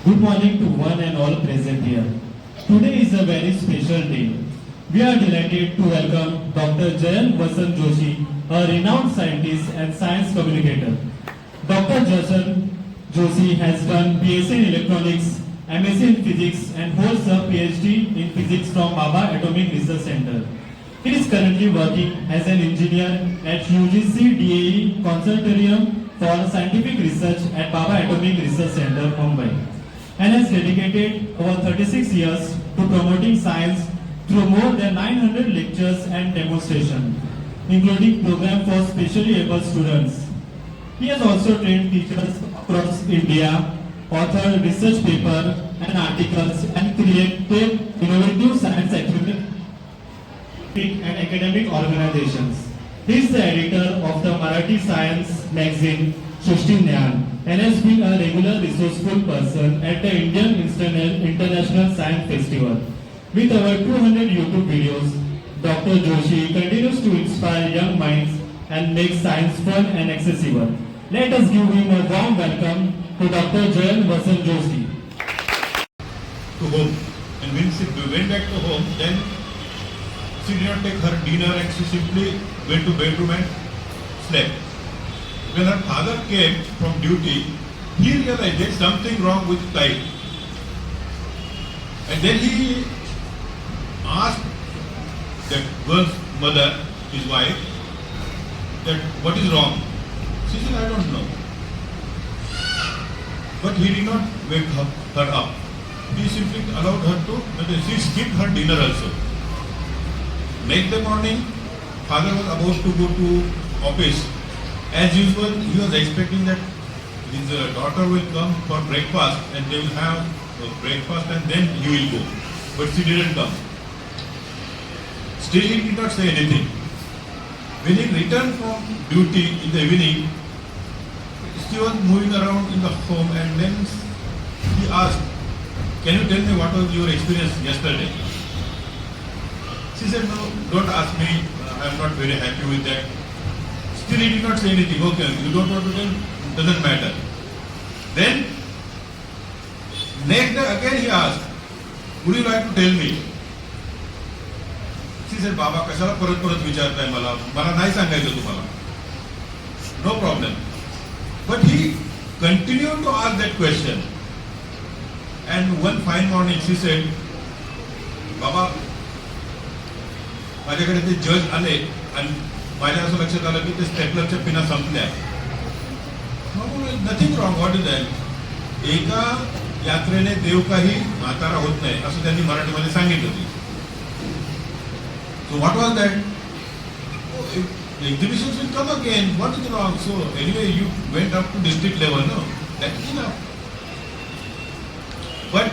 Good morning to one and all present here. Today is a very special day. We are delighted to welcome Dr. Jayant Vasant Joshi, a renowned scientist and science communicator. Dr. Jasant Joshi has done BSc in Electronics, MSc in Physics and holds a PhD in Physics from Baba Atomic Research Center. He is currently working as an engineer at UGC DAE Consortium for Scientific Research at Baba Atomic Research Center, Mumbai, and has dedicated over 36 years to promoting science through more than 900 lectures and demonstrations, including programs for specially able students. He has also trained teachers across India, authored research papers and articles, and created innovative science activities and academic organizations. He is the editor of the Marathi Science magazine Srishti Jnana and has been a regular resourceful person at the Indian International Science Festival. With over 200 YouTube videos, Dr. Joshi continues to inspire young minds and make science fun and accessible. Let us give him a warm welcome to Dr. Jayant Vasant Joshi. To home, and when she went back to home, then she did not take her dinner and she simply went to bedroom and slept. When her father came from duty, he realized there's something wrong with life. And then he asked that girl's mother, his wife, that what is wrong? She said, I don't know. But he did not wake her up. He simply allowed her to, she skipped her dinner also. Next day morning, father was about to go to office. As usual, he was expecting that his daughter will come for breakfast and they will have breakfast and then he will go. But she didn't come. Still he did not say anything. When he returned from duty in the evening, she was moving around in the home and then he asked, can you tell me what was your experience yesterday? She said, no, don't ask me, I am not very happy with that. Still he did not say anything. Okay, you don't want to tell, doesn't matter. Then, next day again he asked, would you like to tell me? She said, Baba, कशाला परत परत विचारताय मला नाही सांगायचं तुम्हाला. No problem. But he continued to ask that question. And one fine morning she said, Baba, माझ्याकडे ते जज आले आणि माझ्या असं लक्षात आलं की ते स्टेपलरच्या पिना संपल्या. Nothing wrong, what is that? एका यात्रेने देव काही म्हातारा होत नाही असं त्यांनी मराठीमध्ये सांगितलं. So what was that? Oh, exhibitions will come again. What is wrong? So anyway, you went up to district level, no? That is enough. But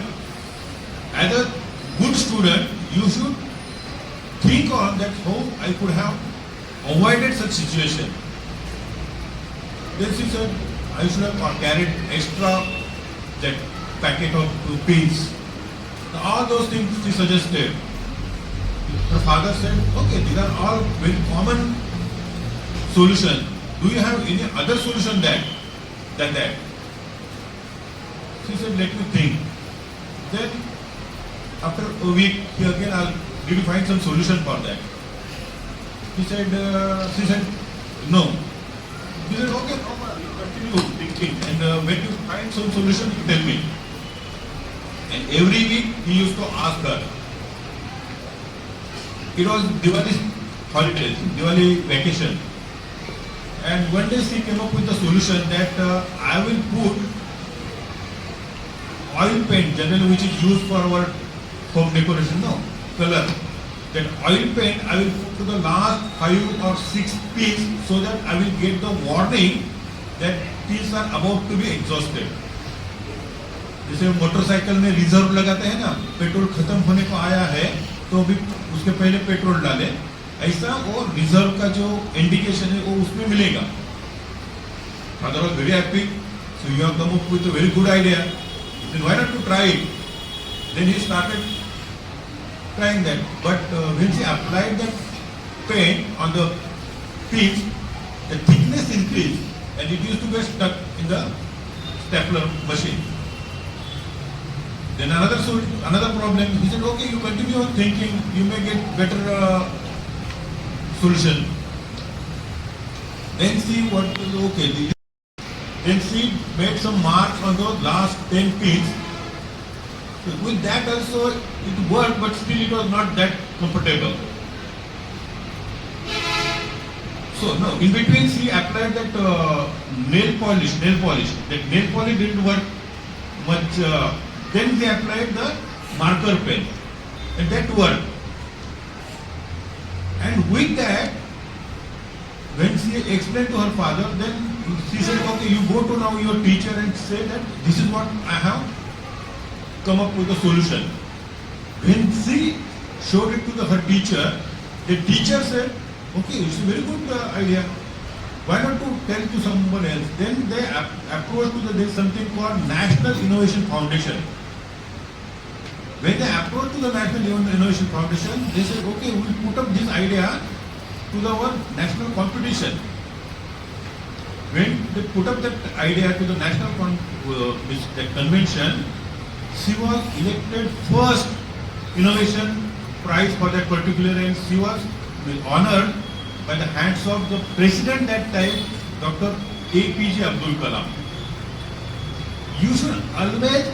as a good student, you should think on that how I could have avoided such situation. Then she said, I should have carried extra that packet of pins. All those things she suggested. Her father said, okay, these are all very common solutions. Do you have any other solution than that? She said, let me think. Then after a week, he again asked, did you find some solution for that? She said, no. He said, okay, continue thinking. And when you find some solution, you tell me. And every week, he used to ask her. It was Diwali holidays, Diwali vacation. And one day she came up with a solution that I will put oil paint, generally which is used for our home decoration, no, color. That oil paint I will put to the last 5 or 6 pins so that I will get the warning that pins are about to be exhausted. जैसे motorcycle में reserve लगाते हैं ना, petrol खत्म होने को आया है तो भी उसके पहले पेट्रोल डालें, ऐसा वो रिजर्व का जो इंडिकेशन है वो उसमें मिलेगा. Father was very happy. So you have come up with a very good idea. Then why not to try it? Then he started trying that. But when she applied that paint on the pins, the thickness increased and it used to get stuck in the stapler machine. Then another problem. He said, okay, you continue on thinking, you may get better solution. Then see what okay. Then she made some marks on those last 10 pins. With that also it worked, but still it was not that comfortable. So no, in between she applied that nail polish. That nail polish didn't work much. Then they applied the marker pen, and that worked. And with that, when she explained to her father, then she said, okay, you go to now your teacher and say that this is what I have come up with a solution. When she showed it to her teacher, the teacher said, okay, it's a very good idea. Why not to tell to someone else? Then they approached to there is something called National Innovation Foundation. When they approached to the National Innovation Foundation, they said, okay, we will put up this idea to our national competition. When they put up that idea to the national convention, she was elected first innovation prize for that particular, and she was honored by the hands of the president that time, Dr. APJ Abdul Kalam. You should always,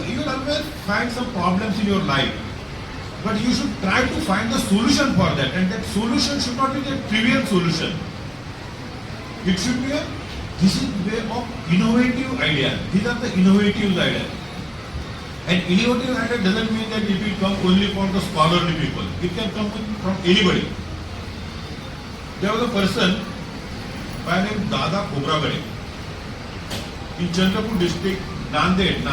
you will always find some problems in your life, but you should try to find the solution for that, and that solution should not be a trivial solution. It should be this is way of innovative idea. These are the innovative ideas. And innovative idea doesn't mean that it will come only from the scholarly people. It can come from anybody. There was a person by the name Dada Khobragade in Chandrapur district, Nanded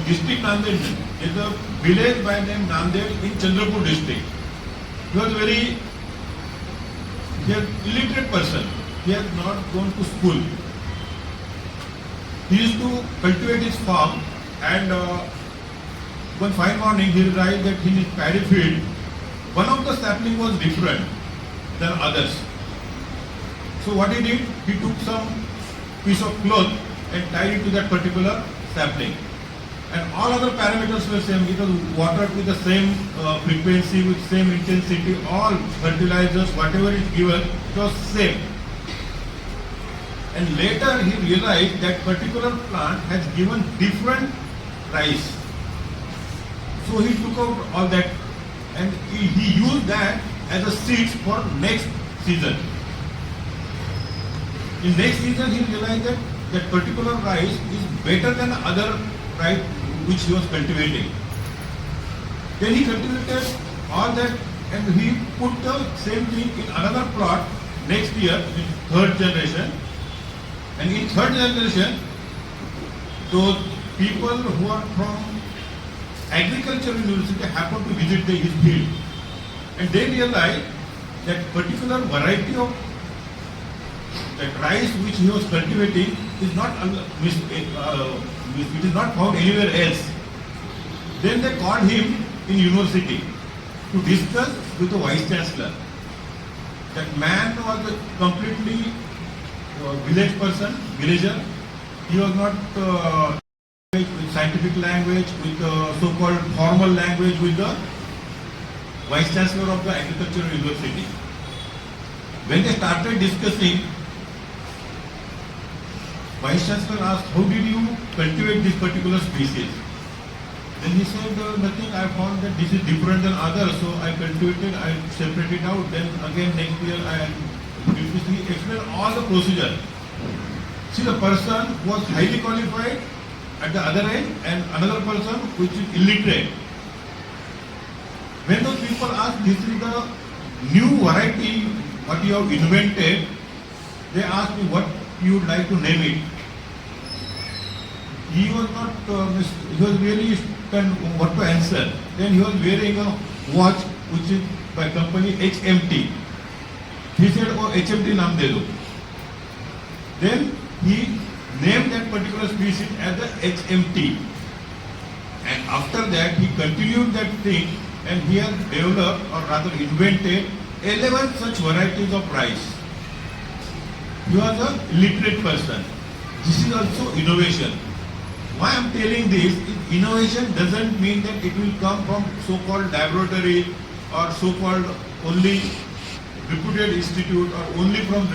district Nanded. There is a village by the name Nanded in Chandrapur district. He was very illiterate person. He has not gone to school. He used to cultivate his farm, and one fine morning he realized that in his paddy field, one of the sapling was different than others. So what he did, he took some piece of cloth and tied it to that particular sapling. And all other parameters were same. It was watered with the same frequency, with same intensity, all fertilizers, whatever is given, it was same. And later he realized that particular plant has given different rice. So he took out all that and he used that as a seeds for next season. In next season he realized that that particular rice is better than other rice which he was cultivating. Then he cultivated all that and he put the same thing in another plot next year in third generation. And in third generation, those people who are from agricultural university happen to visit his field, and they realize that particular variety of that rice which he was cultivating is not it is not found anywhere else. Then they called him in university to discuss with the vice chancellor. That man was a completely villager. He was not with scientific language, with so-called formal language with the vice chancellor of the agricultural university. When they started discussing, vice chancellor asked, how did you cultivate this particular species? Then he said, nothing, I found that this is different than others, so I cultivated, I separated out, then again next year he explained all the procedure. See, the person was highly qualified at the other end and another person which is illiterate. When those people ask, this is the new variety what you have invented, they asked me what you would like to name it. He was not, he was really stunned what to answer. Then he was wearing a watch which is by company HMT. He said, oh, HMT naam de do. Then he named that particular species as the HMT. And after that, he continued that thing and he has developed or rather invented 11 such varieties of rice. He was a literate person. This is also innovation. why I'm telling this is innovation doesn't mean that it will come from so-called laboratory or so-called only reputed institute or only from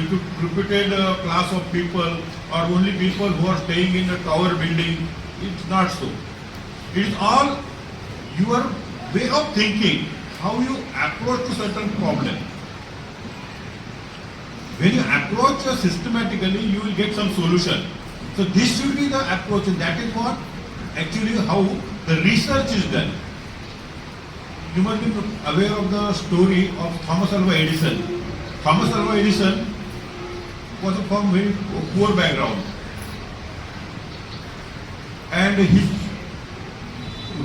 reputed class of people or only people who are staying in a tower building. It's not so. It is all your way of thinking, how you approach to certain problem. When you approach systematically, you will get some solution. So this should be the approach, and that is what actually how the research is done. You must be aware of the story of Thomas Alva Edison. Thomas Alva Edison was from very poor background, and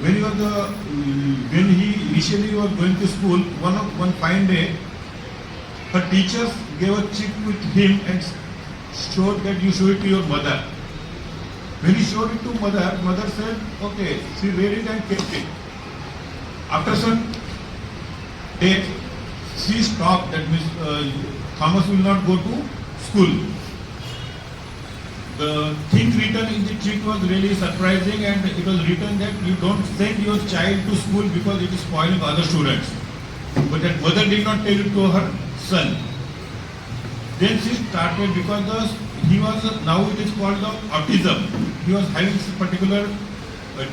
when he initially was going to school, one fine day, her teachers gave a chip with him and showed that you show it to your mother. When he showed it to mother, mother said, okay, she read it and kept it. After some days, she stopped, that means Thomas will not go to school. The thing written in the chip was really surprising, and it was written that you don't send your child to school because it is spoiling other students. But that mother did not tell it to her son. Then she started, because he was, now it is called the autism. He was having some particular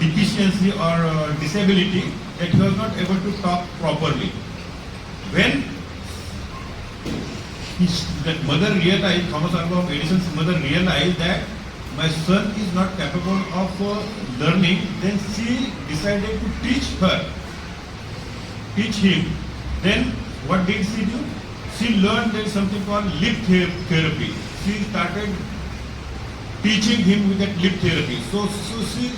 deficiency or disability that he was not able to talk properly. When that mother realized, Thomas Alva Edison's mother realized that my son is not capable of learning, then she decided to teach him. Then what did she do? She learned there is something called lip therapy. She started teaching him with that lip therapy. So she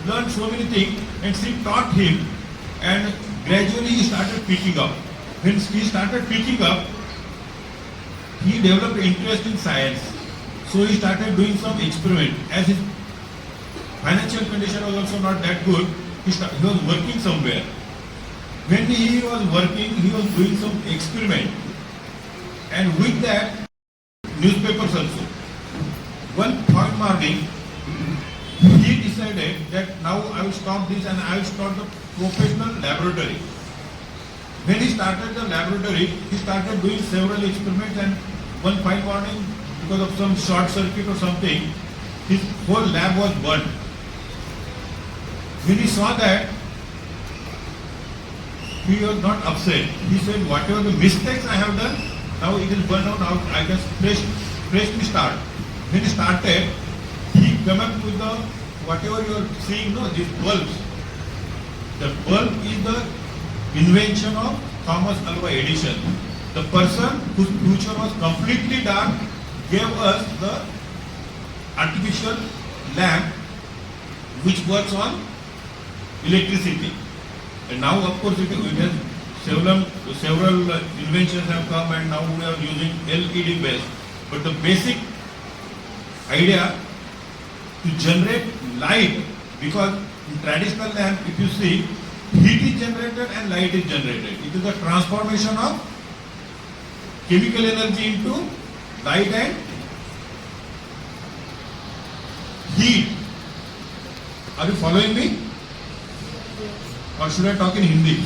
learned so many things and she taught him, and gradually he started picking up. When he started picking up, he developed interest in science. So he started doing some experiment. As his financial condition was also not that good, he was working somewhere. When he was working, he was doing some experiment. And with that, newspapers also. One fine morning, he decided that now I will stop this and I will start the professional laboratory. When he started the laboratory, he started doing several experiments, and one fine morning, because of some short circuit or something, his whole lab was burnt. When he saw that, he was not upset. He said, whatever the mistakes I have done, now it is burned out, now I can freshly start. When he started, he came up with the, whatever you are seeing, no, these bulbs. The bulb is the invention of Thomas Alva Edison. The person whose future was completely dark gave us the artificial lamp which works on electricity. And now of course it has several inventions have come, and now we are using LED based. But the basic idea to generate light, because in traditional lamp, if you see, heat is generated and light is generated. It is a transformation of chemical energy into light and heat. Are you following me? Or should I talk in Hindi?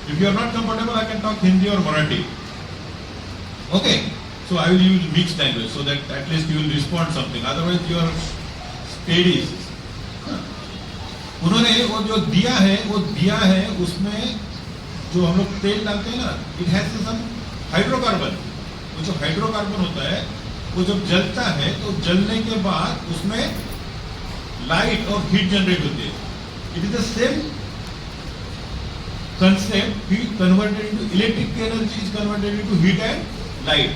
If you are not comfortable, I can talk Hindi or Marathi. Okay. So I will use mixed language so that at least you will respond something. Otherwise you are steady. उन्होंने वो जो दिया है उसमें जो हम लोग तेल डालते हैं ना, इट हैज सम हाइड्रोकार्बन. वो जो हाइड्रोकार्बन होता है वो जब जलता है तो जलने के बाद उसमें लाइट और हीट जनरेट होती है. It is the same concept. Heat converted into electric energy is converted into heat and light.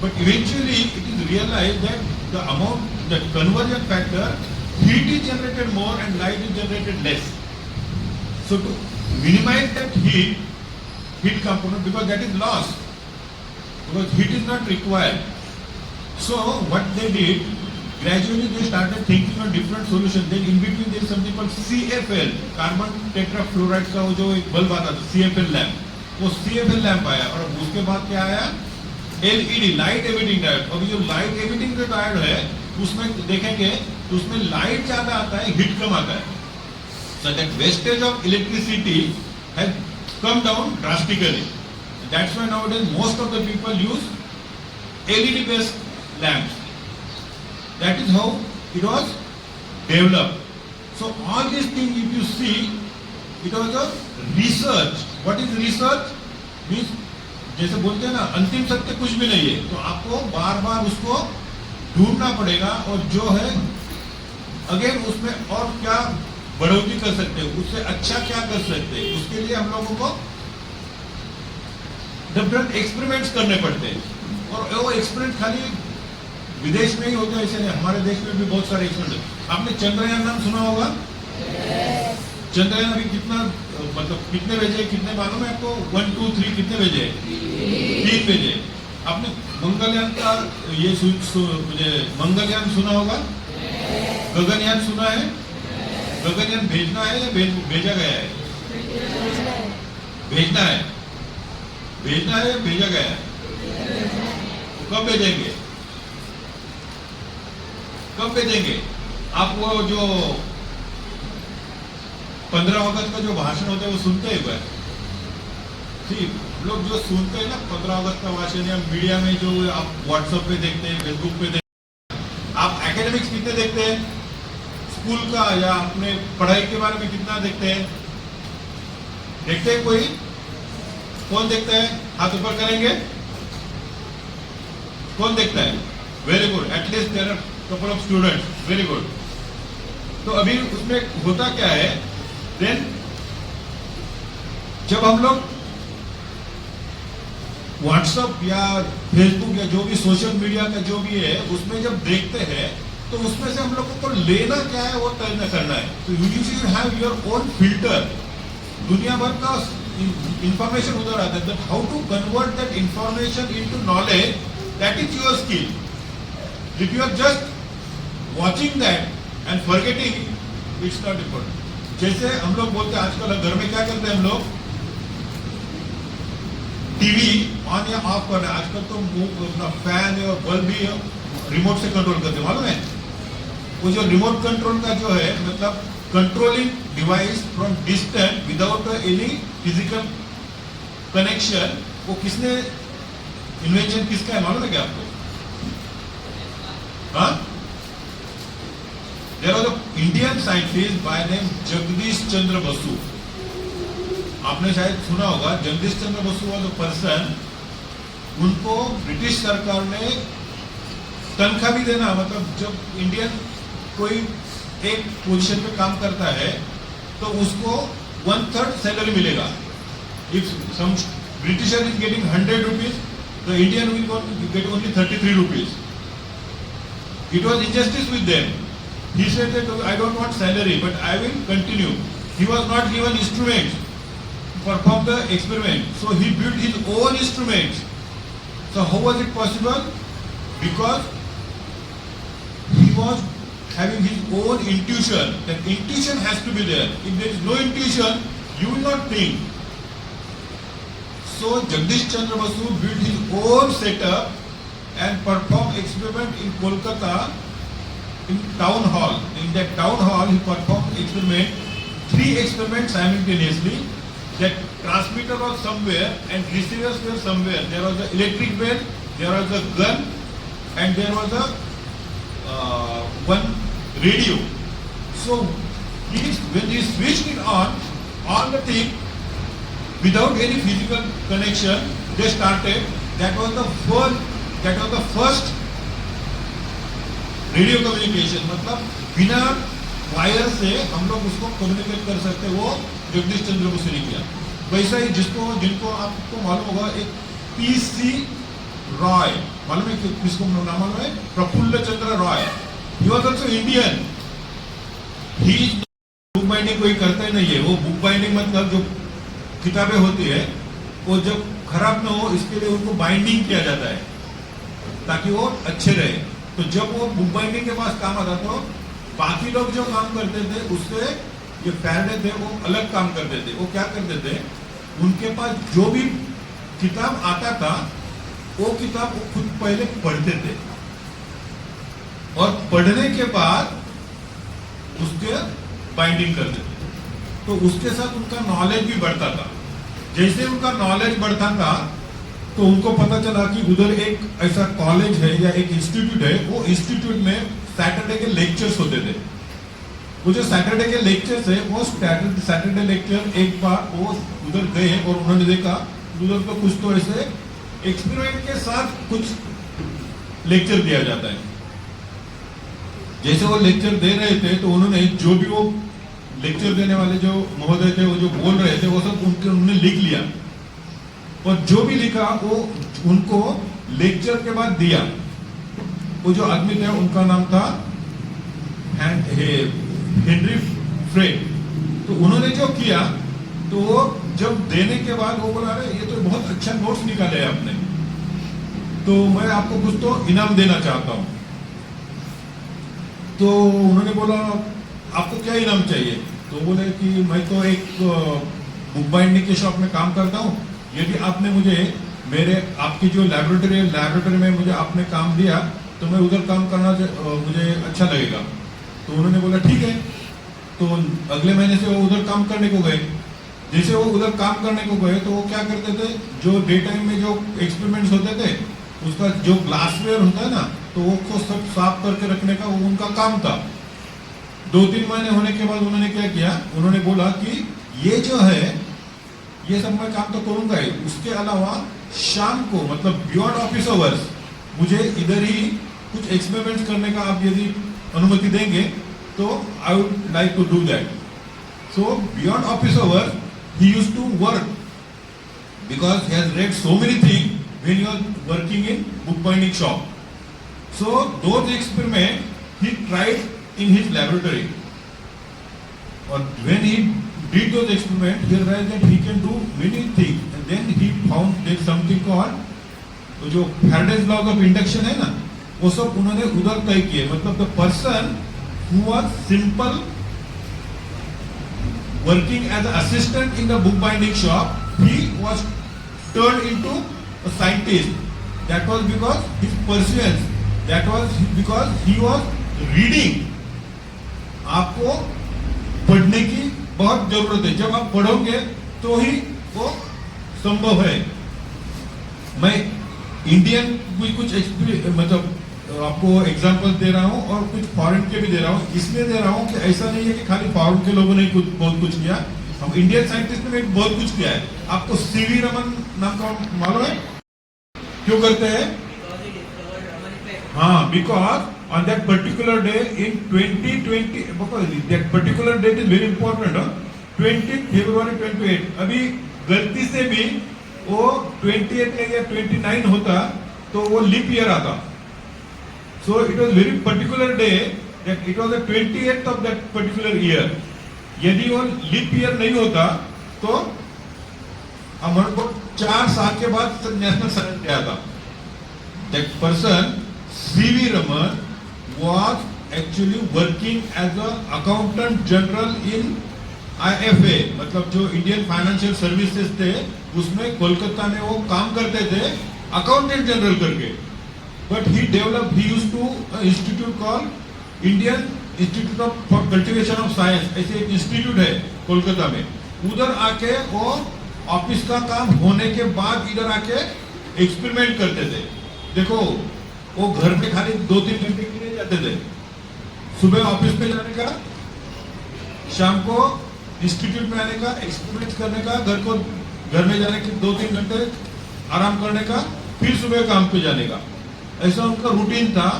But eventually it is realized that the amount, the conversion factor, heat is generated more and light is generated less. So to minimize that heat component, because that is lost, because heat is not required. So what they did, gradually they started thinking on different solutions. Then in between there is something called CFL, carbon tetrafluoride का वो जो एक bulb आता था, CFL lamp, वो CFL lamp आया. और उसके बाद क्या आया? LED, light emitting diode. अब जो लाइट एमिटिंग का डायोड है उसमें देखेंगे तो उसमें लाइट ज्यादा आता है, हीट कम आता है. So that wastage of electricity has come down drastically. That's why nowadays most of the people use LED based lamps. That is how it was developed. So all these things if you see, it was a research. What is research? Means जैसे बोलते हैं ना अंतिम सत्य कुछ भी नहीं है, तो आपको बार बार उसको ढूंढना पड़ेगा और जो है अगेन उसमें और क्या बढ़ोतरी कर सकते हैं, उससे अच्छा क्या कर सकते हैं, उसके लिए हम लोगों को डिफरेंट एक्सपेरिमेंट्स करने पड़ते हैं. और वो एक्सपेरिमेंट खाली विदेश में ही होते हैं ऐसे नहीं, हमारे देश में भी बहुत सारे एक्सपेरिमेंट. आपने चंद्रयान नाम सुना होगा. चंद्रयान अभी कितना मतलब कितने भेजे कितने मालूम है आपको? 1 2 3 कितने भेजे? 3 भेजे. आपने मंगलयान का ये मंगलयान सुना होगा. गगनयान सुना है. गगनयान भेजना है या भेजा गया है? भेजना है. भेजना है या भेजा गया है? तो कब भेजेंगे? कब भेजेंगे? आप वो जो 15 अगस्त का जो भाषण होता है वो सुनते हैं क्या? ठीक, लोग जो सुनते हैं ना 15 अगस्त का भाषण या मीडिया में जो आप व्हाट्सएप पे देखते हैं, फेसबुक पे देखते हैं, आप एकेडमिक्स कितने देखते हैं? स्कूल का या अपने पढ़ाई के बारे में कितना देखते हैं? देखते हैं कोई? कौन देखता है? हाथ ऊपर करेंगे. कौन देखता है? Very good. At least there are couple of students. Very good. तो अभी उसमें होता क्या है? देन जब हम लोग व्हाट्सएप या फेसबुक या जो भी सोशल मीडिया का जो भी है उसमें जब देखते हैं तो उसमें से हम लोगों को लेना क्या है वो तय न करना है. तो you should have your own filter. दुनिया भर का इंफॉर्मेशन उधर आता है. That how to convert that information into knowledge, that is your skill. If you are just watching that and forgetting, it's not important. जैसे हम लोग बोलते हैं आजकल घर में क्या करते हैं हम लोग? टीवी ऑन या ऑफ करना. आजकल तो अपना फैन या बल्ब भी रिमोट से कंट्रोल करते हैं, मालूम है? वो जो रिमोट कंट्रोल का जो है मतलब controlling device from distance without any physical connection, वो किसने इन्वेंशन किसका है मालूम है क्या आपको? हाँ, there was an Indian scientist by name Jagdish चंद्र बसु. आपने शायद सुना होगा. जगदीश चंद्र बसु वाज अ पर्सन, उनको ब्रिटिश सरकार ने तनख्वाह भी देना, मतलब जब इंडियन कोई एक पोजीशन पे काम करता है तो उसको 1/3 सैलरी मिलेगा. If some Britisher is getting 100 rupees, the Indian will get only 33 rupees. It was injustice with them. He said that I don't want salary, but I will continue. He was not given instruments to perform the experiment, so he built his own instruments. So how was it possible? Because he was having his own intuition. That intuition has to be there. If there is no intuition, you will not think. So Jagdish Chandra Basu built his own setup and performed experiment in Kolkata. In town hall, in that town hall, he performed experiment, 3 experiments simultaneously. That transmitter was somewhere and receivers were somewhere. There was an electric bell, there was a gun, and there was a one radio. So when he switched it on, all the thing without any physical connection, they started. That was the first radio communication. मतलब बिना wire से हम लोग उसको communicate कर सकते. वो जगदीश चंद्र बसु ने किया. वैसा ही जिनको आपको मालूम होगा एक पीसी रॉय, मालूम है किसको नाम मालूम है? Prafulla Chandra Ray. He was also Indian. He book binding कोई करता ही नहीं है. वो बुक बाइंडिंग मतलब जो किताबें होती है वो जब खराब ना हो इसके लिए उनको बाइंडिंग किया जाता है ताकि वो अच्छे रहे. तो जब वो बुक बाइंडिंग के पास काम आता तो बाकी लोग जो काम करते थे उससे ये फैराडे थे वो अलग काम करते थे. वो क्या करते थे? उनके पास जो भी किताब आता था वो किताब वो खुद पहले पढ़ते थे. और पढ़ने के बाद उसके बाइंडिंग करते थे। तो उसके साथ उनका नॉलेज भी बढ़ता था। जैसे उनका नॉलेज बढ़ता था तो उनको पता चला कि उधर एक ऐसा कॉलेज है या एक इंस्टीट्यूट है, वो इंस्टीट्यूट में सैटरडे के लेक्चर्स होते थे। वो जो सैटरडे के लेक्चर्स है वो सैटरडे लेक्चर एक बार वो उधर गए और उन्होंने देखा उधर तो कुछ तो ऐसे एक्सपेरिमेंट के साथ कुछ लेक्चर दिया जाता है। जैसे वो लेक्चर दे रहे थे तो उन्होंने जो भी वो लेक्चर देने वाले जो महोदय थे वो जो बोल रहे थे वो सब उन्होंने लिख लिया और जो भी लिखा वो उनको लेक्चर के बाद दिया। वो जो आदमी थे उनका नाम था हेनरी फ्रेड। तो उन्होंने जो किया तो वो जब देने के बाद वो बोला रहे ये तो बहुत अच्छा नोट्स निकाले हैं आपने, तो मैं आपको कुछ तो इनाम देना चाहता हूं। तो उन्होंने बोला आपको क्या इनाम चाहिए? तो बोले कि मैं तो एक बुक बाइंडिंग के शॉप में काम करता हूँ, यदि आपने मुझे मेरे आपकी जो लैबोरेटरी में मुझे आपने काम दिया तो मैं उधर काम करना मुझे अच्छा लगेगा। तो उन्होंने बोला ठीक है। तो अगले महीने से वो उधर काम करने को गए। जैसे वो उधर काम करने को गए तो वो क्या करते थे, जो डे टाइम में जो एक्सपेरिमेंट्स होते थे उसका जो ग्लासवेयर होता है ना, तो वो को सब साफ करके रखने का वो उनका काम था। 2-3 महीने होने के बाद उन्होंने क्या किया, उन्होंने बोला कि ये जो है ये सब मैं काम तो करूंगा ही, उसके अलावा शाम को मतलब बियॉन्ड ऑफिस आवर्स मुझे इधर ही कुछ एक्सपेरिमेंट्स करने का आप यदि अनुमति देंगे तो I would like to do that. So beyond office hours he used to work because he has read so many things when you are working in bookbinding shop. So those experiments he tried in his laboratory. Or when he did those experiments, he realized that he can do many things. And then he found there's something called तो जो Faraday's laws of induction है ना, वो सब उन्होंने उधर तय किए। मतलब the person who was simple working as an assistant in the bookbinding shop, he was turned into a scientist. That was because his perseverance. That was because he was reading. आपको पढ़ने की बहुत जरूरत है। जब आप पढ़ोगे तो ही वो संभव है। मैं इंडियन कुछ मतलब आपको एग्जांपल दे रहा हूँ और कुछ फॉरेन के भी दे रहा हूँ। इसलिए दे रहा हूँ कि ऐसा नहीं है कि खाली फॉरेन के लोगों ने कुछ बहुत कुछ किया, हम इंडियन साइंटिस्ट ने भी बहुत कुछ किया है। आपको सीवी रमन नाम का मालूम है? क्यों करते हैं? हाँ, because on that particular day in 2020, because that particular date is very important, 20 February 28. अभी गलती से भी वो 28 या 29 होता तो वो लीप ईयर आता। So it was very particular day that it was the 28th of that particular year. यदि वो लीप ईयर नहीं होता तो हमारे को 4 साल के बाद नेशनल सर्विस दिया था। That person, C.V. Raman, was actually working as a accountant general in IFA, मतलब जो इंडियन फाइनेंशियल सर्विसेज थे उसमें कोलकाता में वो काम करते थे अकाउंटेंट जनरल करके। But he developed, he used to institute called Indian Institute of for Cultivation of Science, ऐसे एक इंस्टीट्यूट है कोलकाता में। उधर आके वो ऑफिस का काम होने के बाद इधर आके एक्सपेरिमेंट करते थे। देखो वो घर पे खाली 2-3 घंटे के लिए जाते थे, सुबह ऑफिस पे जाने का, शाम को इंस्टीट्यूट में आने का, एक्सपेरिमेंट करने का, घर में जाने के 2-3 घंटे आराम करने का, फिर सुबह काम पे जाने का। ऐसा उनका रूटीन था।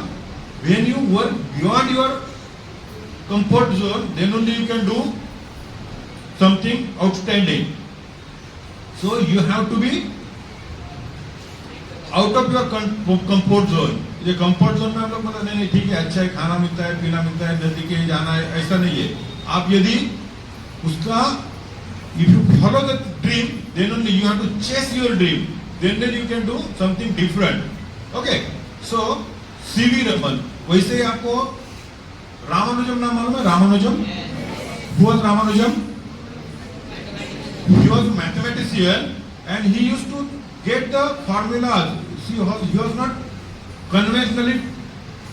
When you work beyond your comfort zone, then only you can do something outstanding. So you have to be out of your comfort zone. ये comfort zone में हम लोग बोला नहीं ठीक है, अच्छा है, खाना मिलता है, पीना मिलता है, नजदीक जाना है, ऐसा नहीं है। आप यदि उसका if you follow the dream, then only you have to chase your dream. Then you can do something different. Okay. So C.V. Raman. वैसे ही आपको रामानुजम नाम मालूम है? Ramanujan? Who was Ramanujan? He was a mathematician and he used to get the formulas. He was not conventionally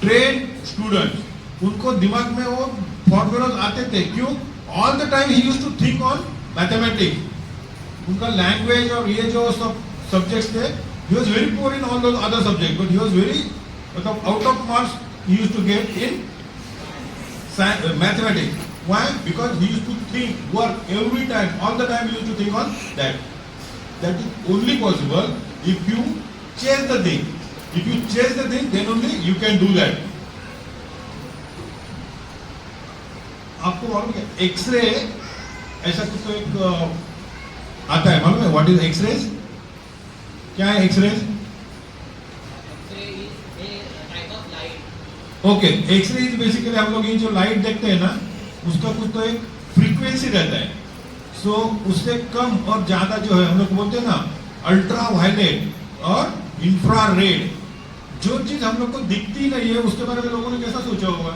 train students, उनको दिमाग में वो formulas आते थे, क्यों? All the time he used to think on mathematics. उनका लैंग्वेज और ये जो सब सब्जेक्ट्स थे, he was very poor in all those other subjects, but he was very मतलब out of marks he used to get in mathematics. Why? Because he used to think, work every time, all the time he used to think on that. That is only possible if you chase the thing. If you chase the thing, then only you can do that. आपको मालूम है x ray ऐसा कुछ तो एक आता है, मालूम है व्हाट इज एक्सरेज? क्या है X rays? Okay, X ray is basically हम लोग ये जो लाइट देखते हैं ना, उसका कुछ तो एक फ्रीक्वेंसी रहता है। सो उससे कम और ज्यादा जो है हम लोग बोलते हैं ना अल्ट्रा वायलेट और इंफ्रारेड, जो चीज हम लोग को दिखती नहीं है उसके बारे में लोगों ने कैसा सोचा होगा?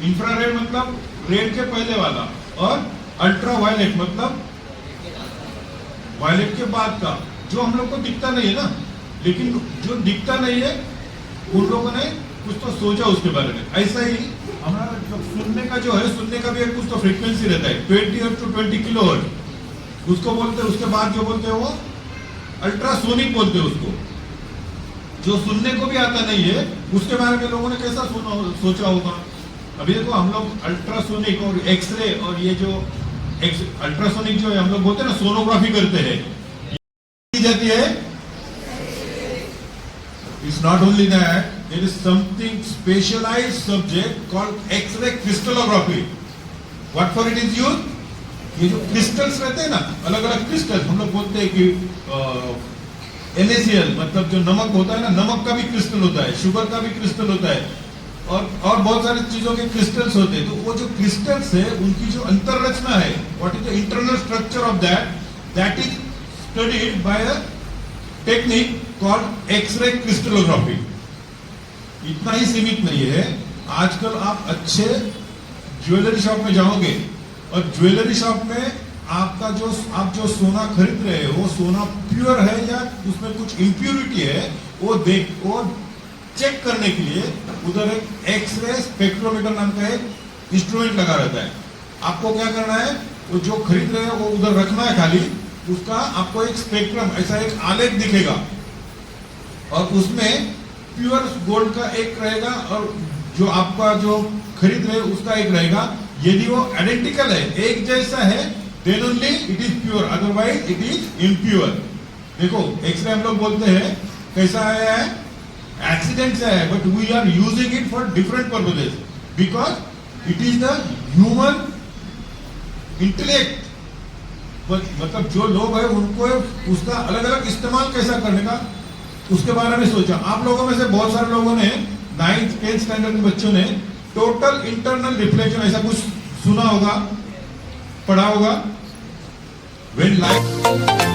इंफ्रारेड मतलब रेड के पहले वाला, और अल्ट्रा वायलेट मतलब वायलेट के बाद का, जो हम लोग को दिखता नहीं है ना। लेकिन जो दिखता नहीं है उन लोगों ने कुछ तो सोचा उसके बारे में। ऐसा ही हमारा जो सुनने का जो है, सुनने का भी एक कुछ तो फ्रीक्वेंसी रहता है 20 to 20 किलोहर्ट्ज, उसको बोलते हैं। उसके बाद जो बोलते हैं वो अल्ट्रासोनिक बोलते हैं उसको। जो सुनने को भी आता नहीं है उसके बारे में लोगों ने कैसा सोचा होगा? अभी देखो हम लोग अल्ट्रासोनिक और एक्सरे और ये जो अल्ट्रासोनिक जो है हम लोग बोलते हैं ना सोनोग्राफी करते हैं, की जाती है। It's not only that, there is something specialised subject called X ray crystallography. What for it is used? ये जो क्रिस्टल्स रहते हैं ना, अलग अलग क्रिस्टल्स, हम लोग बोलते हैं कि NaCl मतलब जो नमक होता है ना, नमक का भी क्रिस्टल होता है, शुगर का भी क्रिस्टल होता है, और बहुत सारी चीजों के क्रिस्टल्स होते हैं। तो वो जो क्रिस्टल्स है उनकी जो अंतररचना है, what is the internal structure of that is studied by a technique called X ray crystallography. इतना ही सीमित नहीं है, आजकल आप अच्छे ज्वेलरी शॉप में जाओगे और ज्वेलरी शॉप में आपका आप जो सोना खरीद रहे हो वो सोना प्योर है या उसमें कुछ इम्प्योरिटी है, वो चेक करने के लिए उधर एक एक्सरे स्पेक्ट्रोमीटर नाम का एक इंस्ट्रूमेंट लगा रहता है। आपको क्या करना है, वो जो खरीद रहे हैं वो उधर रखना है खाली, उसका आपको एक स्पेक्ट्रम ऐसा एक आलेख दिखेगा और उसमें प्योर गोल्ड का एक रहेगा और जो आपका जो खरीद रहे उसका एक रहेगा। यदि वो आइडेंटिकल है, एक जैसा है, then only it is pure, otherwise it is impure। देखो एक्सरे हम लोग बोलते हैं कैसा आया है, एक्सीडेंट से आया है, but we are using it for different purposes because it is the human intellect. मतलब जो लोग है उनको उसका अलग अलग इस्तेमाल कैसा करने का उसके बारे में सोचा। आप लोगों में से बहुत सारे लोगों ने 9th 10th स्टैंडर्ड के बच्चों ने टोटल इंटरनल रिफ्लेक्शन ऐसा कुछ सुना होगा, पढ़ा होगा। When light